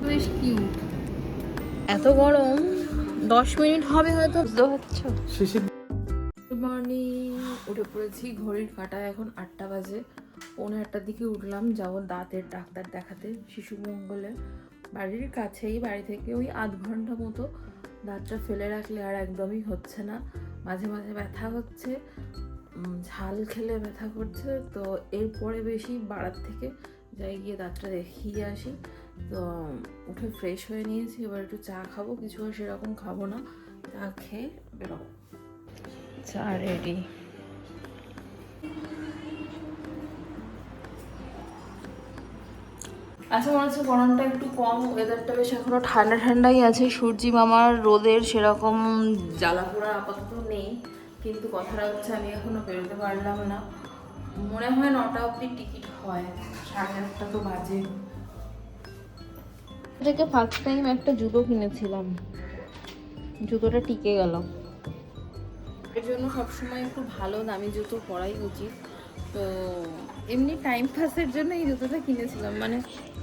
বেশ কিউট। এত গরম 10 মিনিট হবে হয়তো, বুঝতে পারছো। গুড মর্নিং, উঠে পড়েছি। ঘড়ির কাঁটায় এখন 8টা বাজে। 8:30টার দিকে উঠলাম, যাবো দাঁতের ডাক্তার দেখাতে শিশু মঙ্গলে। বাড়ির কাছেই, বাড়ি থেকে ওই আধ ঘন্টা মতো। দাঁতটা ফেলে রাখলে আর একদমই হচ্ছে না, মাঝে মাঝে ব্যথা হচ্ছে, ঝাল খেলে ব্যথা করছে। তো এরপরে বেশি বাড়ার থেকে যাই গিয়ে দাঁতটা দেখিয়ে আসি। তো উঠে ফ্রেশ হয়ে নিয়েছি, এবার একটু চা খাবো। কিছু আর সেরকম খাবো না, চা খেয়ে বেরোবো। চা রেডি। আচ্ছা, মনে হচ্ছে গরমটা একটু কম, ওয়েদারটা বেশ এখনো ঠান্ডা ঠান্ডাই আছে। সূর্যি মামার রোদের সেরকম জ্বালাপোড়া আপাতত নেই, কিন্তু কথাটা হচ্ছে আমি এখনো বেরোতে পারলাম না। মনে হয় 9টা অবধি টিকিট হয়, 8:30 তো বাজে। থেকে ফার্স্ট টাইম একটা জুতো কিনেছিলাম, জুতোটা টিকে গেল। এর জন্য সবসময় একটু ভালো দামি জুতো পরাই উচিত। তো এমনি টাইম পাসের জন্য এই জুতোটা কিনেছিলাম, মানে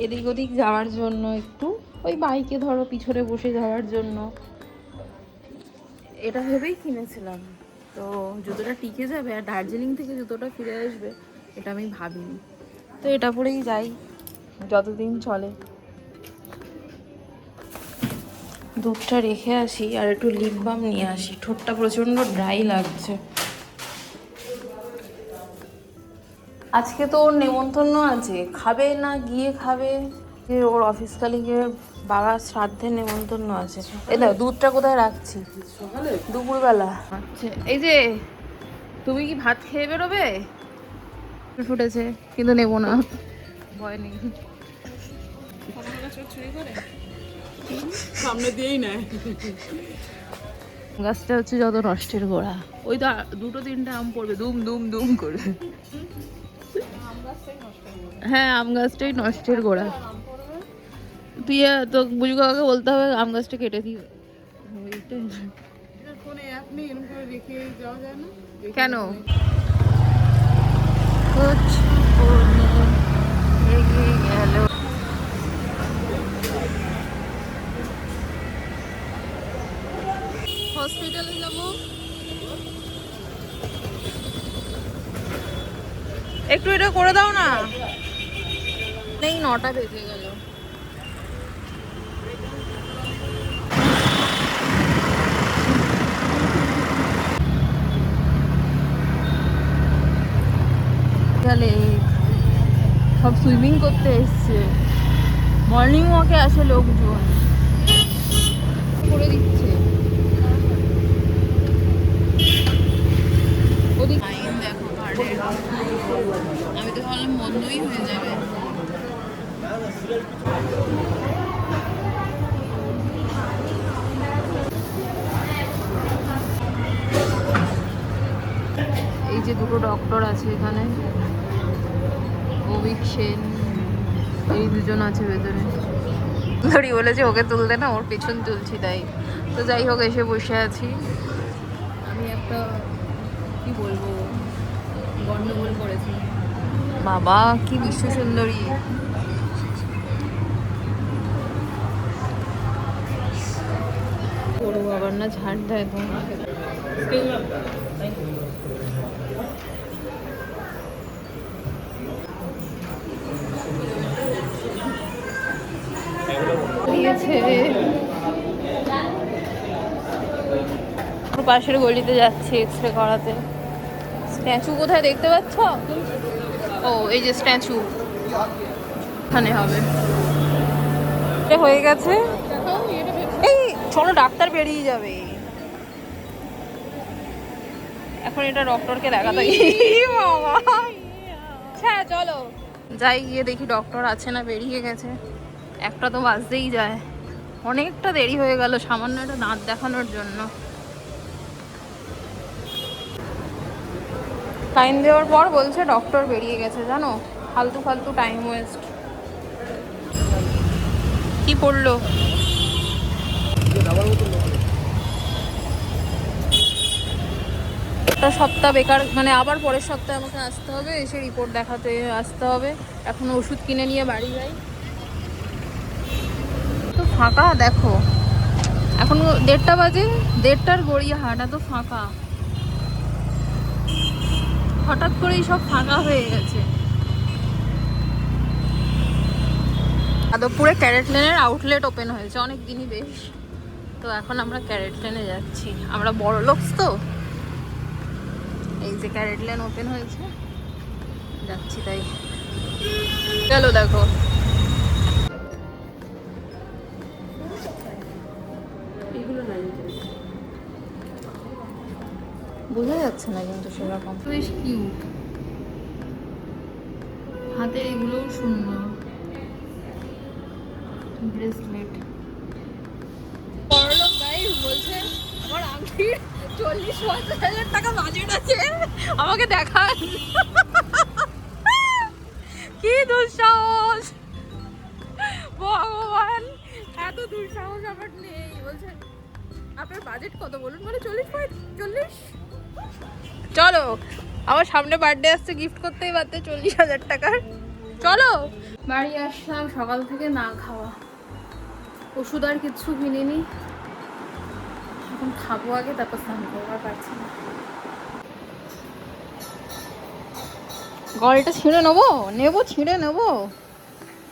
এদিক ওদিক যাওয়ার জন্য, একটু ওই বাইকে ধরো পিছনে বসে যাওয়ার জন্য, এটা ভেবেই কিনেছিলাম। তো জুতোটা টিকে যাবে আর দার্জিলিং থেকে জুতোটা ফিরে আসবে, এটা আমি ভাবিনি। তো এটা পরেই যাই যতদিন চলে। দুধটা রেখে আসি আর একটু লিপ বাম নিয়ে আসি, ঠোঁটটা প্রচণ্ড ড্রাই লাগছে। আজকে তো ওর নেমন্তন্ন আছে, খাবে না গিয়ে খাবে। যে ওর অফিস কালিগের বাবার শ্রাদ্ধের নেমন্তন্ন আছে। এই দেখো দুধটা কোথায় রাখছি, দুপুরবেলা। আচ্ছা, এই যে তুমি কি ভাত খেয়ে বেরোবে? ফুটেছে কিন্তু নেবো না, ভয় নেই। সামনে দিয়েই নেয়। গাছটা হচ্ছে যত নষ্টের গোড়া। ওই তো 2-3টা আম পড়বে দুম দুম দুম করে। হ্যাঁ, আম গাছটাই নষ্টের গোড়া। তুই তো বুঝু কাকাকে বলতে হবে আম গাছটা কেটে দিও। কেন? হসপিটালে যাবো, একটু এটা করে দাও না। নেই, 9টা বেজে গেল। সব সুইমিং করতে এসছে, মর্নিং ওয়াকে আসে লোকজন, করে দিচ্ছে। ওদিক দেখো গার্ডেন, আমি তো ভাবলাম বন্ধই হয়ে যাবে। এই যে দুটো ডক্টর আছে এখানে, অভিক সেন, এই দুজন আছে ভেতরে। ধরি বলেছে ওকে তুলতে না, ওর পেছন তুলছি তাই। তো যাই হোক, এসে বসে আছি। আমি একটা কি বলবো, গন্ডগোল করেছি। বাবা কি বিশ্ব সুন্দরী, করবো আবার না, ঝাড় দেয় তো। পাশের গলিতে যাচ্ছি এক্সরে করাতে। স্ট্যাচু কোথায় দেখতে পাচ্ছ? ও এই যে স্ট্যাচু, এখানে হবে। হয়ে গেছে, এই চলো ডাক্তার বেরিয়ে যাবে এখন, এটা ডক্টরকে দেখাতে। হ্যাঁ চলো যাই, গিয়ে দেখি ডক্টর আছে না বেরিয়ে গেছে। একটা তো বাজতেই যায়, অনেকটা দেরি হয়ে গেল সামান্য একটা দাঁত দেখানোর জন্য। টাইম দেওয়ার পর বলছে ডক্টর বেরিয়ে গেছে, জানো, ফালতু ফালতু টাইম ওয়েস্ট। কি পড়লো? একটা সপ্তাহ বেকার, মানে আবার পরের সপ্তাহে আমাকে আসতে হবে, এসে রিপোর্ট দেখাতে আসতে হবে। এখন ওষুধ কিনে নিয়ে বাড়ি যাই। তো ফাঁকা দেখো, এখন 1:30 বাজে, 1:30টার গড়িয়াহাট, এত ফাঁকা। হঠাৎ করেই সব ফাঁকা হয়ে গেছে। যাদবপুরে ক্যারেট লেনের আউটলেট ওপেন হয়েছে অনেক দিনই বেশ। তো এখন আমরা ক্যারেট লেনে যাচ্ছি, আমরা বড় লোক তো। এই যে ক্যারেট লেন ওপেন হয়েছে, যাচ্ছি তাই। চলো দেখো, বোঝা যাচ্ছে না কিন্তু সেরকম। বেশ কিউট, হাতে এগুলোও সুন্দর, ব্রেসলেট। বড়লোক গাইস বলছে আমার আংটির 40-50 টাকা বাজেট আছে, আমাকে দেখান। কি দুঃসাহস, ভগবান, এত দুঃসাহস আমার নেই। বলছে আপনার বাজেট কত বলুন, মানে 40। চলো, আমার সামনে বার্থডে আসছে, গিফট করতেই পারতে 40,000 টাকার। চলো। বাড়ি আসলাম সকাল থেকে না খাওয়া, ওষুধ আর কিচ্ছু কিনিনি। এখন খাবো আগে, তারপর স্নান করবো, আর পারছি না। গলটা ছিঁড়ে নেবো ছিঁড়ে নেবো।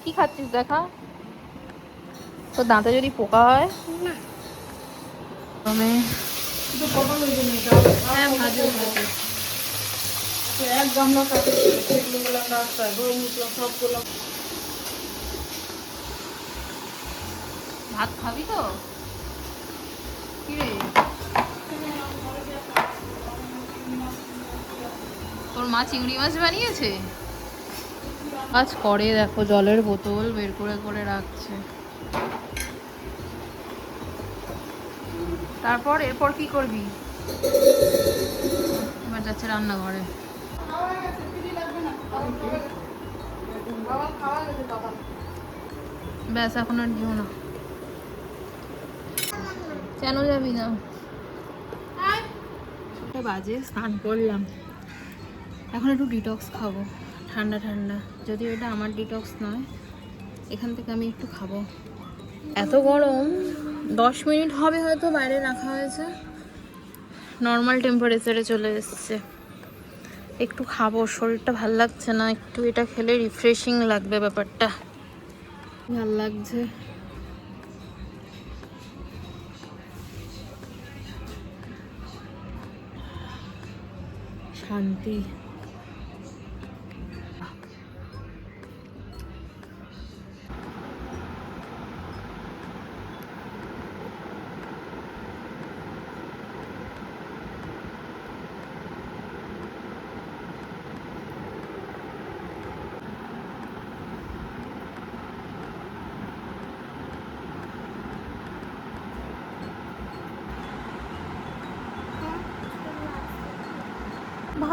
কি খাচ্ছিস দেখা, তোর দাঁতে যদি পোকা হয়। হ্যাঁ ভাজো ভাজো। এক গামলা ভাত খাবি তো? কিরে, তোর মা চিংড়ি মাছ বানিয়েছে? কাজ করে দেখো, জলের বোতল বের করে করে রাখছে। তারপর এরপর কি করবি? এবার যাচ্ছে রান্নাঘরে। ব্যাস, এখন আর দিও না। কেন যাবি না? বাজে, স্নান করলাম, এখন একটু ডিটক্স খাবো, ঠান্ডা ঠান্ডা। যদিও এটা আমার ডিটক্স নয়, এখান থেকে আমি একটু খাবো। এত গরম, 10 মিনিট হবে হয়তো বাইরে রাখা হয়েছে, নর্মাল টেম্পারেচারে চলে এসছে। একটু খাবো, শরীরটা ভাল লাগছে না, একটু এটা খেলে রিফ্রেশিং লাগবে, ব্যাপারটা ভাল লাগছে। শান্তি।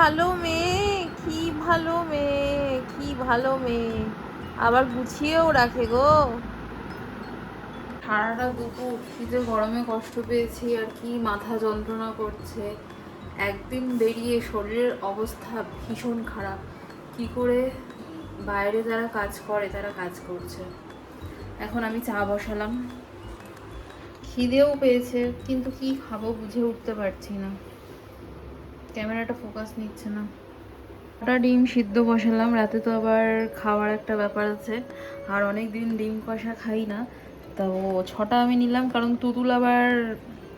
ভালো মেয়ে, কি ভালো মেয়ে, কি ভালো মেয়ে, আবার গুছিয়েও রাখে গো। সারাটা দুপুর শীতে গরমে কষ্ট পেয়েছি, আর কি মাথা যন্ত্রণা করছে। একদিন বেরিয়ে শরীরের অবস্থা ভীষণ খারাপ। কি করে বাইরে যারা কাজ করে তারা কাজ করছে। এখন আমি চা বসালাম, খিদেও পেয়েছে, কিন্তু কি খাবো বুঝে উঠতে পারছি না, ক্যামেরাটা ফোকাস নিচ্ছে না। ওটা ডিম সিদ্ধ বসালাম, রাতে তো আবার খাওয়ার একটা ব্যাপার আছে, আর অনেক দিন ডিম কষা খাই না। তো 6টা আমি নিলাম, কারণ তুতুল আবার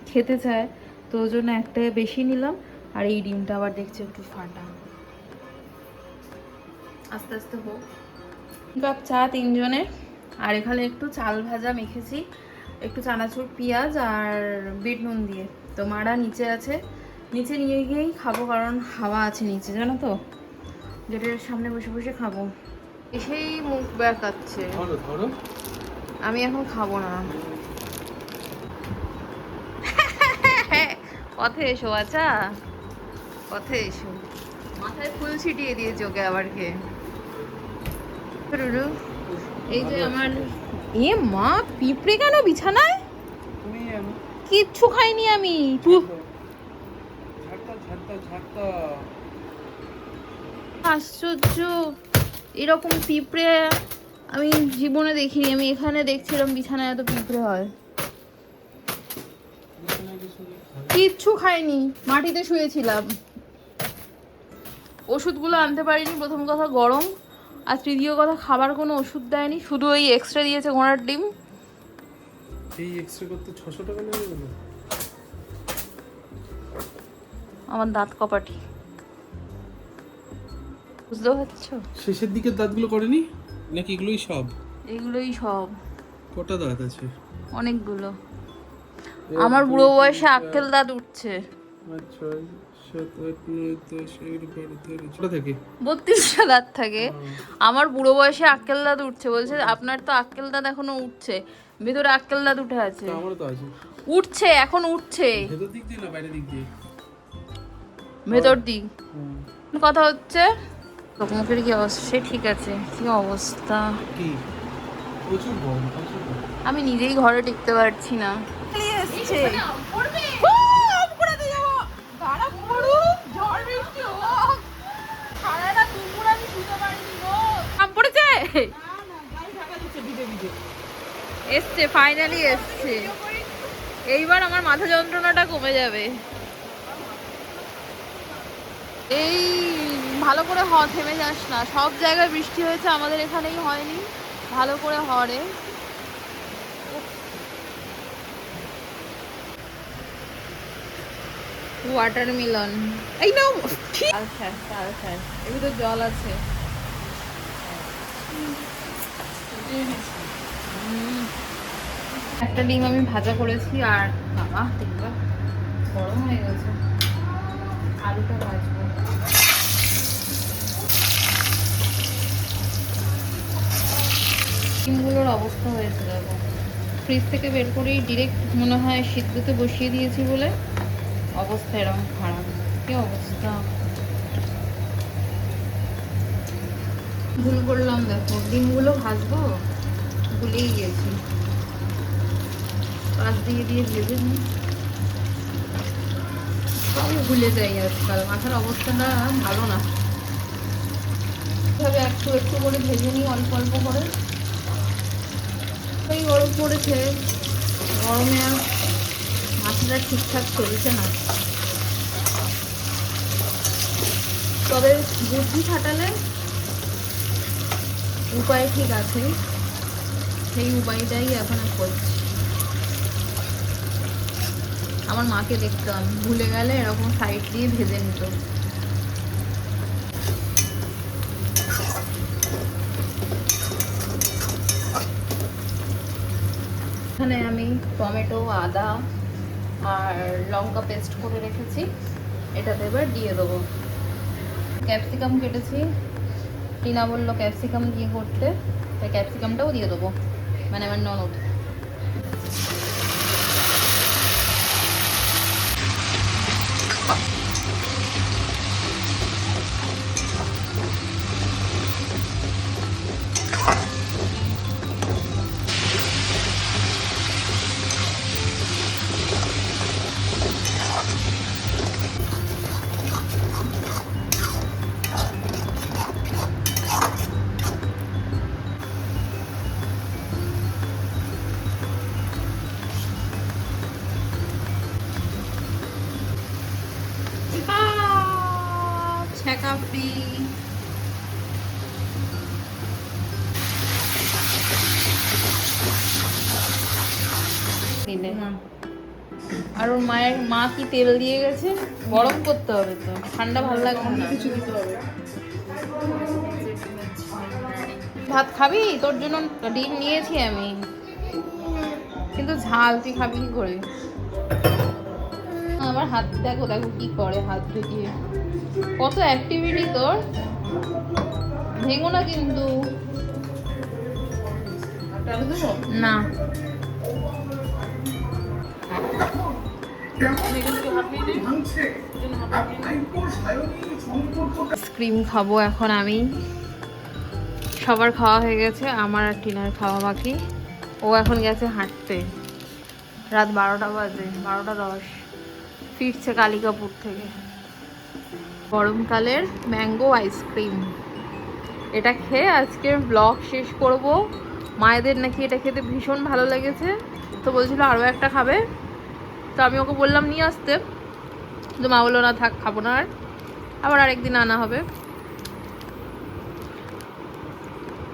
খেতে চায়, তো ওই জন্য একটা বেশি নিলাম। আর এই ডিমটা আবার দেখছি একটু ফাটা। আস্তে আস্তে হোক। কাপ চা 3 জনের। আর এখানে একটু চাল ভাজা মেখেছি, একটু চানাচুর, পেঁয়াজ আর বিট নুন দিয়ে। তো মারা নিচে আছে, নিচে নিয়ে গিয়েই খাবো, কারণ হাওয়া আছে নিচে, জানো তো, গেটের সামনে বসে বসে খাবো। এসেই মুখ ব্যাকাচ্ছে, আমি এখন খাবো না। পথে এসো, আচ্ছা পথে এসো। মাথায় ফুল ছিটিয়ে দিয়েছে ওকে আবার কে। এই যে আমার, এ মা, পিঁপড়ে কেন বিছানায়? কিচ্ছু খাইনি আমি। আশ্চর্য, এরকম পিঁপড়ে আমি জীবনে দেখিনি। আমি এখানে দেখছিলাম বিছানায় এত পিঁপড়ে হয়। কিচ্ছু খাইনি, মাটিতে শুয়েছিলাম। ওষুধগুলো আনতে পারিনি, প্রথম কথা গরম, আর তৃতীয় কথা খাবার কোনো ওষুধ দেয়নি, শুধু ওই এক্সরে দিয়েছে ঘোড়ার ডিম। এই এক্সরে করতে 600 টাকা নেবে কেন? আমার দাঁত কপাটি, বুঝতে পারছো? শেষের দিকের দাঁতগুলো করেনি নাকি এগুলোই সব? এগুলোই সব। কটা দাঁত আছে? অনেকগুলো। আমার বুড়ো বয়সে আক্কেল দাঁত উঠছে। আচ্ছা, 7 8 9 10 11 12 13 ছোট থাকে 32টা দাঁত থাকে। আমার বুড়ো বয়সে আক্কেল দাঁত উঠছে, বলছে আপনার তো আক্কেল দাঁত এখনো উঠছে। ভেতরে আক্কেল দাঁত উঠে আছে। আমারও তো আছে। উঠছে, এখন উঠছে। ভেতর দিক দিয়ে না বাইরের দিক দিয়ে? ভেতর দিক। কথা হচ্ছে মুখের কি অবস্থা? সে ঠিক আছে, কি অবস্থা? কি প্রচুর গরম। আমি নিজেই ঘরে টিকতে পারছি না। এসছে, ফাইনালি এসছে। এইবার আমার মাথা যন্ত্রণাটা কমে যাবে। এই ভালো করে থেমে যাস না, সব জায়গায় বৃষ্টি হয়েছে, আমাদের এখানেই হয়নি। ভালো করে হরে। ওয়াটারমেলন, এই নাও। এর ভিতর জল আছে। একটা ডিম আমি ভাজা করেছি, আর বাবা তেলটা গরম হয়ে গেছে। আলুটা ভাজবো। ডিমগুলোর অবস্থা হয়েছে দেখো, ফ্রিজ থেকে বের করেই ডিরেক্ট মনে হয় সিদ্ধতে বসিয়ে দিয়েছি বলে অবস্থা এরকম খারাপ। কি অবস্থা, ভুল করলাম। দেখো ডিমগুলো ভাজবো ভুলেই গেছি, পাশ দিয়ে দিয়ে ভেজে নিই। সবই ভুলে যাই আজকাল, মাথার অবস্থাটা ভালো না। এভাবে একটু একটু করে ভেজে নিই, অল্প অল্প করে। এই গরম পড়েছে, গরমে আর মাথাটা ঠিকঠাক চলছে না। তবে বুদ্ধি খাটালে উপায় ঠিক আছে, সেই উপায়টাই এখন করছি। আমার মাকে দেখতাম, ভুলে গেলে এরকম সাইড দিয়ে ভেজে নিত। এখানে আমি টমেটো, আদা আর লঙ্কা পেস্ট করে রেখেছি, এটাতে এবার দিয়ে দেবো। ক্যাপসিকাম কেটেছি, টিনা বললো ক্যাপসিকাম দিয়ে করতে, তাই ক্যাপসিকামটাও দিয়ে দেবো, মানে আমার ননদ। ছ্যাঁকা ফ্রি। আর ওর মায়ের মা কি তেল দিয়ে গেছে, গরম করতে হবে তো, ঠান্ডা ভালো লাগবে না। কিছু দিতে হবে। ভাত খাবি? তোর জন্য ডিম নিয়েছি আমি, কিন্তু ঝাল, তুই খাবি কি করে? আমার হাত দেখো, দেখো কি করে হাত ঢুকিয়ে, কত অ্যাক্টিভিটি তোর। ভেঙো না কিন্তু। না আইসক্রিম খাবো এখন আমি। সবার খাওয়া হয়ে গেছে, আমার আর টিনার খাওয়া বাকি। ও এখন গেছে হাঁটতে, রাত 12টা বাজে, 12টা 10, ফিরছে কালিকাপুর থেকে। গরমকালের ম্যাঙ্গো আইসক্রিম, এটা খেয়ে আজকের ব্লগ শেষ করব। মায়েদের নাকি এটা খেতে ভীষণ ভালো লেগেছে, তো বলছিল আরও একটা খাবে, তো আমি ওকে বললাম নিয়ে আসতে, কিন্তু মা বললো না থাক খাবো না, আর আবার আরেকদিন আনা হবে।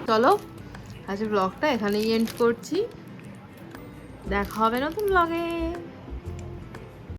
চলো আজ ব্লগটা এখানেই এন্ড করছি, দেখা হবে নতুন ব্লগে।